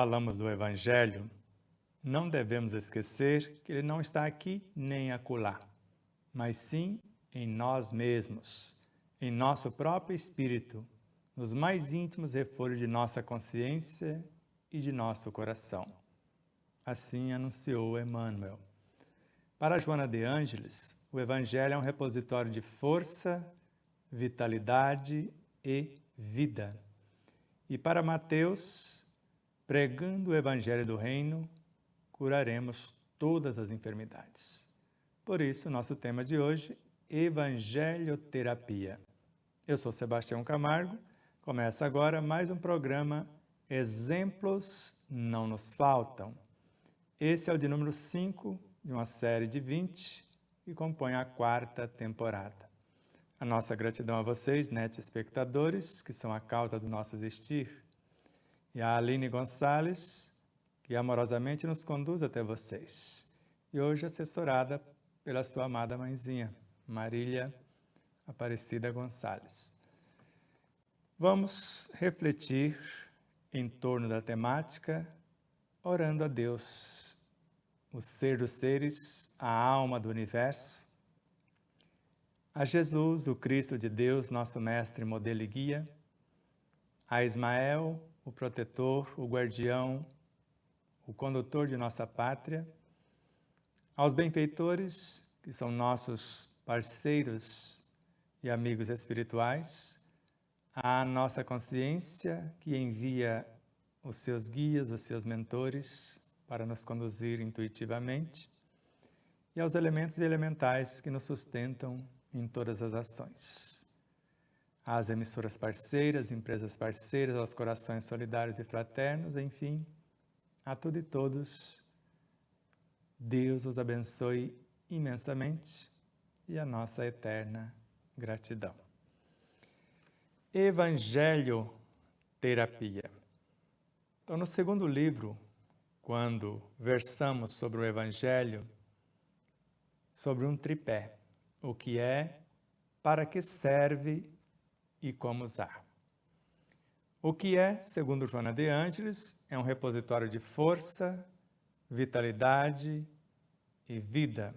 falamos do Evangelho, não devemos esquecer que ele não está aqui nem acolá, mas sim em nós mesmos, em nosso próprio espírito, nos mais íntimos refúgios de nossa consciência e de nosso coração. Assim anunciou Emmanuel. Para Joana de Ângeles, o Evangelho é um repositório de força, vitalidade e vida. E para Mateus, pregando o Evangelho do Reino, curaremos todas as enfermidades. Por isso, nosso tema de hoje, Evangelioterapia. Eu sou Sebastião Camargo, começa agora mais um programa Exemplos Não Nos Faltam. Esse é o de número 5 de uma série de 20 que compõe a 4ª temporada. A nossa gratidão a vocês, espectadores, que são a causa do nosso existir, e a Aline Gonçalves, que amorosamente nos conduz até vocês. E hoje assessorada pela sua amada mãezinha, Marília Aparecida Gonçalves. Vamos refletir em torno da temática, orando a Deus, o ser dos seres, a alma do universo, a Jesus, o Cristo de Deus, nosso mestre, modelo e guia, a Ismael, o protetor, o guardião, o condutor de nossa pátria, aos benfeitores, que são nossos parceiros e amigos espirituais, à nossa consciência, que envia os seus guias, os seus mentores, para nos conduzir intuitivamente, e aos elementos e elementais que nos sustentam em todas as ações. Às emissoras parceiras, empresas parceiras, aos corações solidários e fraternos, enfim, a tudo e todos, Deus os abençoe imensamente e a nossa eterna gratidão. Evangelioterapia. Então, no segundo livro, quando versamos sobre o Evangelho, sobre um tripé, o que é, para que serve e como usar. O que é, segundo Joana de Ângeles, é um repositório de força, vitalidade e vida.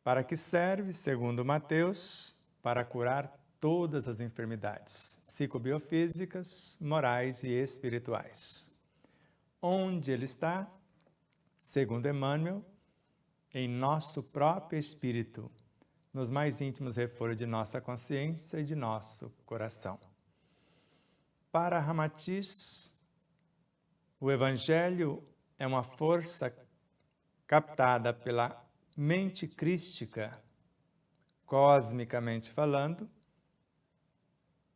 Para que serve, segundo Mateus, para curar todas as enfermidades psicobiofísicas, morais e espirituais. Onde ele está, segundo Emmanuel, em nosso próprio espírito, nos mais íntimos refúgios de nossa consciência e de nosso coração. Para Ramatiz, o Evangelho é uma força captada pela mente crística, cosmicamente falando,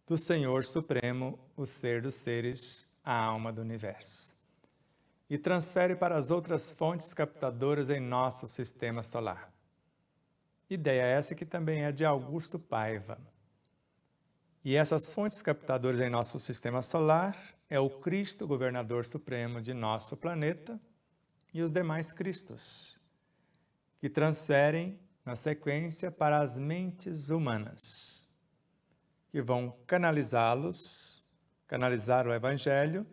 do Senhor Supremo, o ser dos seres, a alma do universo, e transfere para as outras fontes captadoras em nosso sistema solar. Ideia essa que também é de Augusto Paiva. E essas fontes captadoras em nosso sistema solar é o Cristo, governador supremo de nosso planeta, e os demais Cristos, que transferem na sequência para as mentes humanas, que vão canalizar o Evangelho,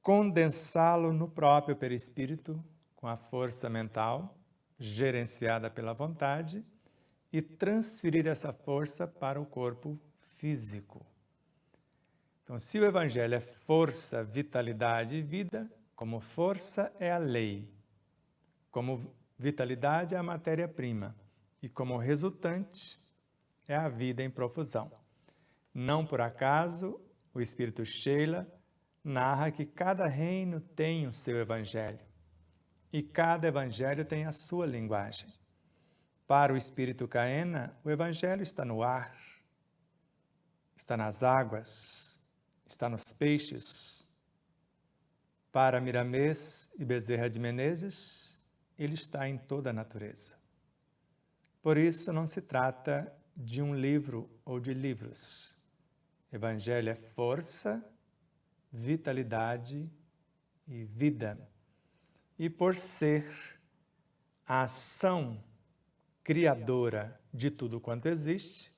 condensá-lo no próprio perispírito, com a força mental, gerenciada pela vontade, e transferir essa força para o corpo físico. Então, se o Evangelho é força, vitalidade e vida, como força é a lei, como vitalidade é a matéria-prima, e como resultante é a vida em profusão. Não por acaso, o Espírito Sheila narra que cada reino tem o seu Evangelho, e cada Evangelho tem a sua linguagem. Para o Espírito Caena, o Evangelho está no ar, está nas águas, está nos peixes. Para Miramês e Bezerra de Menezes, ele está em toda a natureza. Por isso, não se trata de um livro ou de livros. Evangelho é força, vitalidade e vida. E por ser a ação criadora de tudo quanto existe,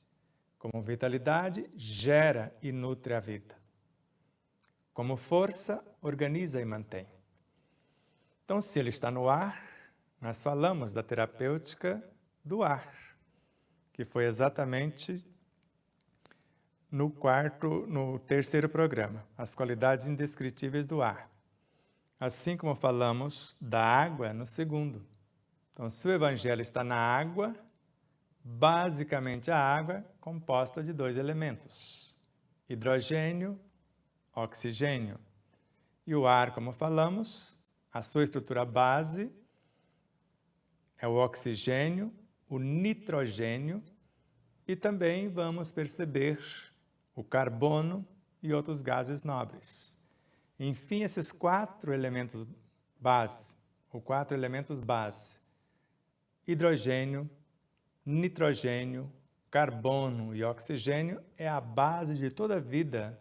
como vitalidade, gera e nutre a vida. Como força, organiza e mantém. Então, se ele está no ar, nós falamos da terapêutica do ar, que foi exatamente no terceiro programa, as qualidades indescritíveis do ar. Assim como falamos da água no segundo. Então, se o evangelho está na água, basicamente a água é composta de 2 elementos: hidrogênio, oxigênio. E o ar, como falamos, a sua estrutura base é o oxigênio, o nitrogênio e também vamos perceber o carbono e outros gases nobres. Enfim, esses 4 elementos base, hidrogênio, nitrogênio, carbono e oxigênio, é a base de toda a vida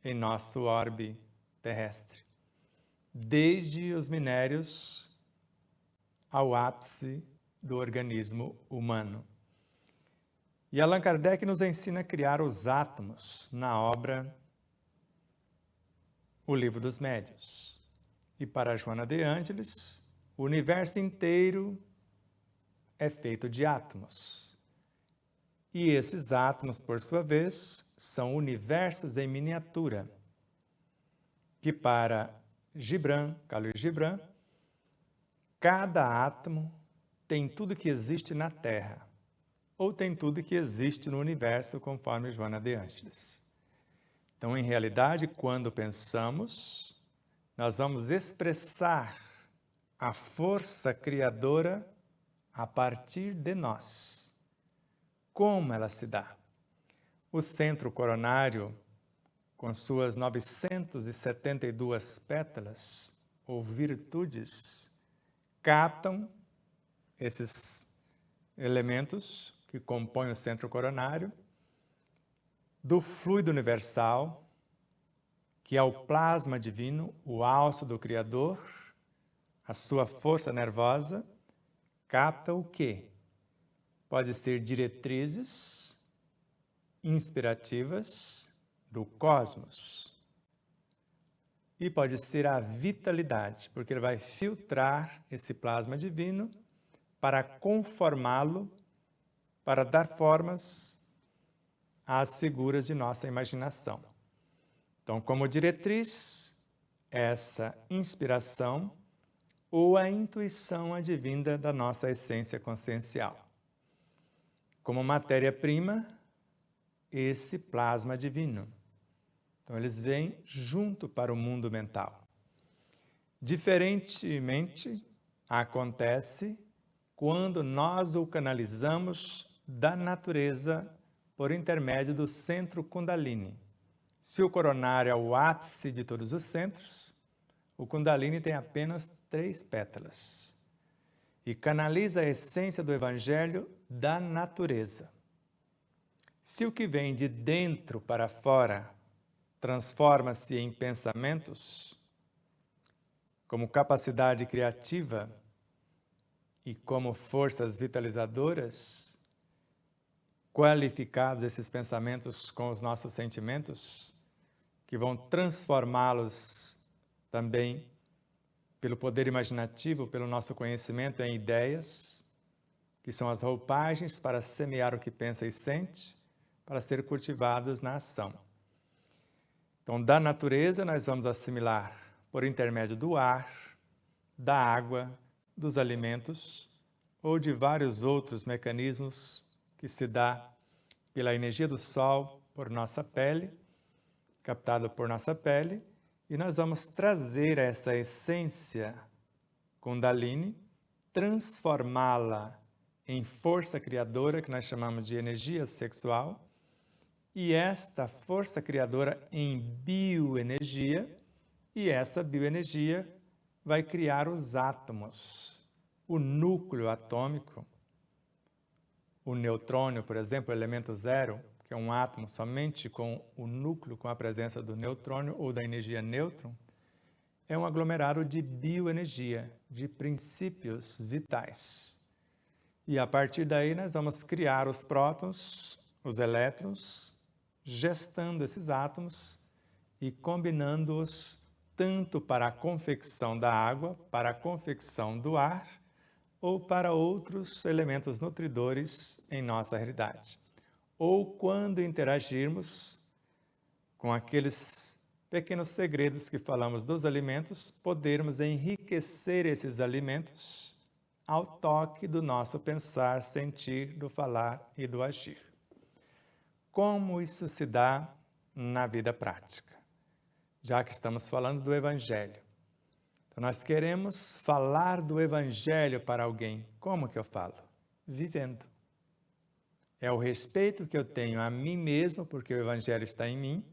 em nosso orbe terrestre, desde os minérios ao ápice do organismo humano. E Allan Kardec nos ensina a criar os átomos na obra O Livro dos Médiuns. E para Joana de Ângeles, o universo inteiro é feito de átomos. E esses átomos, por sua vez, são universos em miniatura, que para Khalil Gibran, cada átomo tem tudo que existe na Terra, ou tem tudo que existe no universo, conforme Joana de Ângeles. Então, em realidade, quando pensamos, nós vamos expressar a força criadora a partir de nós. Como ela se dá? O centro coronário, com suas 972 pétalas, ou virtudes, captam esses elementos que compõem o centro coronário, do fluido universal, que é o plasma divino, o alço do Criador, a sua força nervosa, capta o quê? Pode ser diretrizes inspirativas do cosmos. E pode ser a vitalidade, porque ele vai filtrar esse plasma divino para conformá-lo, para dar formas às figuras de nossa imaginação. Então, como diretriz, essa inspiração ou a intuição advinda da nossa essência consciencial. Como matéria-prima, esse plasma divino. Então, eles vêm junto para o mundo mental. Diferentemente, acontece quando nós o canalizamos da natureza por intermédio do centro Kundalini. Se o coronário é o ápice de todos os centros, o Kundalini tem apenas 3 pétalas e canaliza a essência do Evangelho da natureza. Se o que vem de dentro para fora transforma-se em pensamentos, como capacidade criativa e como forças vitalizadoras, qualificados esses pensamentos com os nossos sentimentos, que vão transformá-los também pelo poder imaginativo, pelo nosso conhecimento em ideias, que são as roupagens para semear o que pensa e sente, para ser cultivados na ação. Então, da natureza, nós vamos assimilar por intermédio do ar, da água, dos alimentos ou de vários outros mecanismos que se dá pela energia do sol por nossa pele, captado por nossa pele, e nós vamos trazer essa essência Kundalini, transformá-la em força criadora, que nós chamamos de energia sexual, e esta força criadora em bioenergia, e essa bioenergia vai criar os átomos, o núcleo atômico, o neutrônio, por exemplo, o elemento zero, que é um átomo somente com o núcleo, com a presença do neutrônio ou da energia nêutron, é um aglomerado de bioenergia, de princípios vitais. E a partir daí nós vamos criar os prótons, os elétrons, gestando esses átomos e combinando-os tanto para a confecção da água, para a confecção do ar, ou para outros elementos nutridores em nossa realidade. Ou quando interagirmos com aqueles pequenos segredos que falamos dos alimentos, podermos enriquecer esses alimentos ao toque do nosso pensar, sentir, do falar e do agir. Como isso se dá na vida prática? Já que estamos falando do Evangelho. Então, nós queremos falar do Evangelho para alguém. Como que eu falo? Vivendo. É o respeito que eu tenho a mim mesmo, porque o Evangelho está em mim,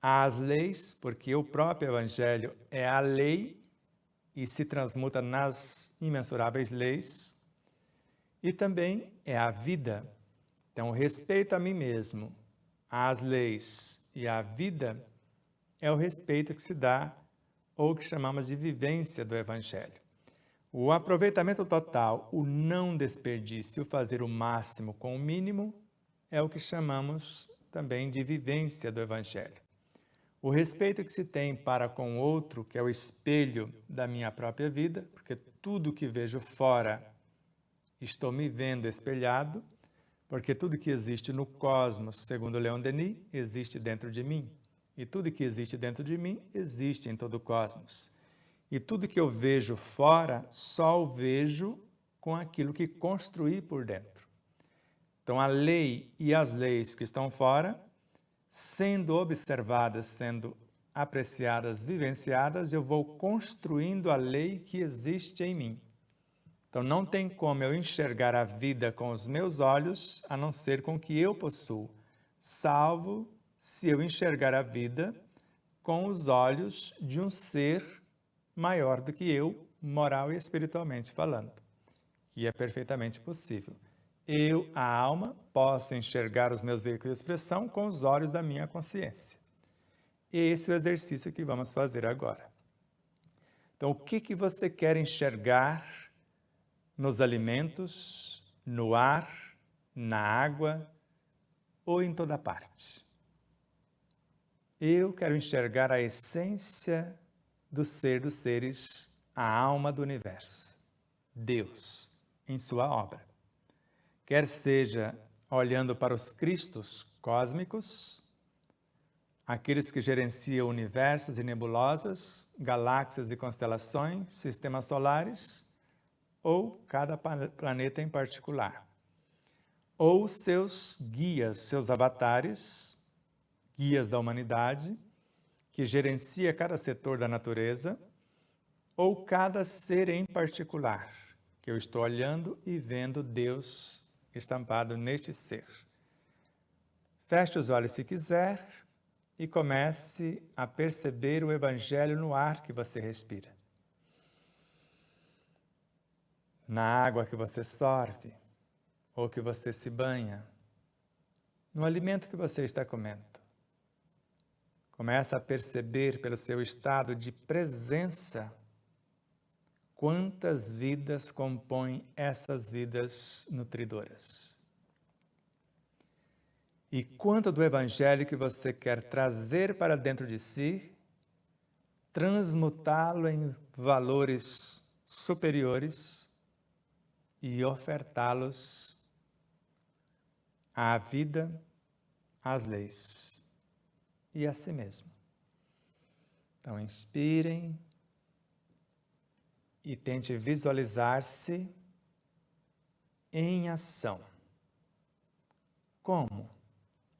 às leis, porque o próprio Evangelho é a lei e se transmuta nas imensuráveis leis, e também é a vida. Então, o respeito a mim mesmo, às leis e à vida é o respeito que se dá, ou que chamamos de vivência do Evangelho. O aproveitamento total, o não desperdício, o fazer o máximo com o mínimo, é o que chamamos também de vivência do Evangelho. O respeito que se tem para com o outro, que é o espelho da minha própria vida, porque tudo que vejo fora, estou me vendo espelhado, porque tudo que existe no cosmos, segundo Leon Denis, existe dentro de mim. E tudo que existe dentro de mim, existe em todo o cosmos. E tudo que eu vejo fora, só o vejo com aquilo que construí por dentro. Então, a lei e as leis que estão fora, sendo observadas, sendo apreciadas, vivenciadas, eu vou construindo a lei que existe em mim. Então, não tem como eu enxergar a vida com os meus olhos, a não ser com o que eu possuo, salvo se eu enxergar a vida com os olhos de um ser maior do que eu, moral e espiritualmente falando, que é perfeitamente possível. Eu, a alma, posso enxergar os meus veículos de expressão com os olhos da minha consciência. E esse é o exercício que vamos fazer agora. Então, o que você quer enxergar nos alimentos, no ar, na água ou em toda parte? Eu quero enxergar a essência do ser dos seres, a alma do universo, Deus, em sua obra. Quer seja olhando para os Cristos cósmicos, aqueles que gerenciam universos e nebulosas, galáxias e constelações, sistemas solares, ou cada planeta em particular. Ou seus guias, seus avatares, guias da humanidade, que gerencia cada setor da natureza, ou cada ser em particular, que eu estou olhando e vendo Deus estampado neste ser. Feche os olhos se quiser e comece a perceber o Evangelho no ar que você respira, na água que você sorve ou que você se banha, no alimento que você está comendo. Começa a perceber pelo seu estado de presença quantas vidas compõem essas vidas nutridoras. E quanto do Evangelho que você quer trazer para dentro de si, transmutá-lo em valores superiores e ofertá-los à vida, às leis e a si mesmo. Então, inspirem e tente visualizar-se em ação. Como?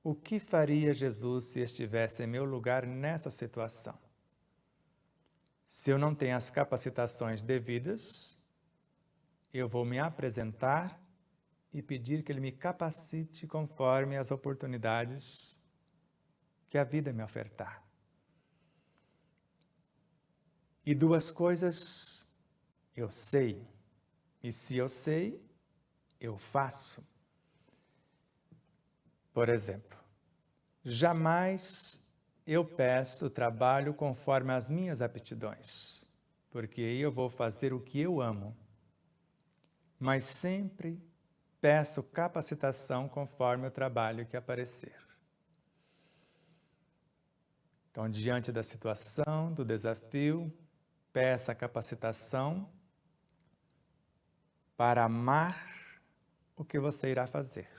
O que faria Jesus se estivesse em meu lugar nessa situação? Se eu não tenho as capacitações devidas, eu vou me apresentar e pedir que Ele me capacite conforme as oportunidades que a vida me ofertar. E duas coisas eu sei, e se eu sei, eu faço. Por exemplo, jamais eu peço trabalho conforme as minhas aptidões, porque aí eu vou fazer o que eu amo. Mas sempre peço capacitação conforme o trabalho que aparecer. Então, diante da situação, do desafio, peça a capacitação para amar o que você irá fazer.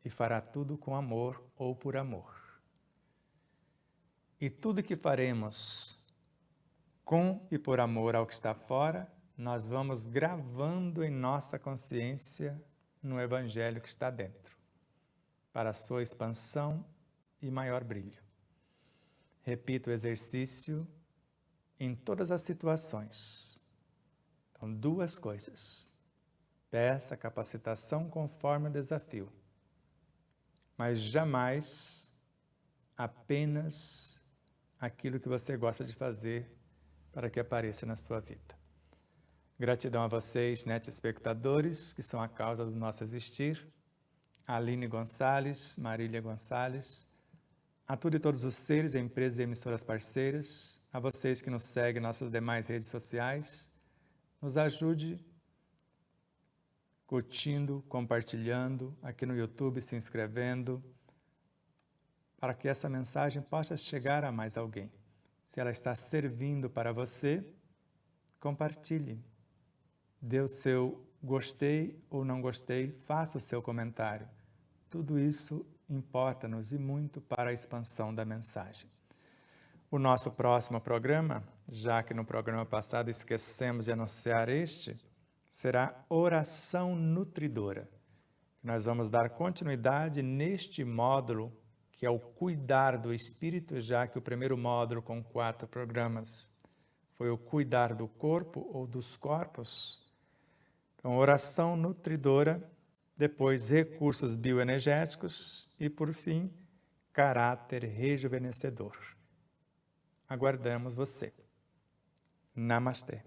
E fará tudo com amor ou por amor. E tudo que faremos com e por amor ao que está fora, nós vamos gravando em nossa consciência no Evangelho que está dentro, para a sua expansão e maior brilho. Repita o exercício em todas as situações. Então, duas coisas. Peça capacitação conforme o desafio, mas jamais apenas aquilo que você gosta de fazer para que apareça na sua vida. Gratidão a vocês, espectadores, que são a causa do nosso existir. Aline Gonçalves, Marília Gonçalves, a tudo e todos os seres, empresas e emissoras parceiras, a vocês que nos seguem em nossas demais redes sociais, nos ajude curtindo, compartilhando, aqui no YouTube, se inscrevendo, para que essa mensagem possa chegar a mais alguém. Se ela está servindo para você, compartilhe. Dê o seu gostei ou não gostei, faça o seu comentário. Tudo isso importa-nos e muito para a expansão da mensagem. O nosso próximo programa, já que no programa passado esquecemos de anunciar este, será Oração Nutridora. Nós vamos dar continuidade neste módulo, que é o Cuidar do Espírito, já que o primeiro módulo com 4 programas foi o Cuidar do Corpo ou dos Corpos. Então, Oração Nutridora, depois Recursos Bioenergéticos e, por fim, Caráter Rejuvenescedor. Aguardamos você. Namastê.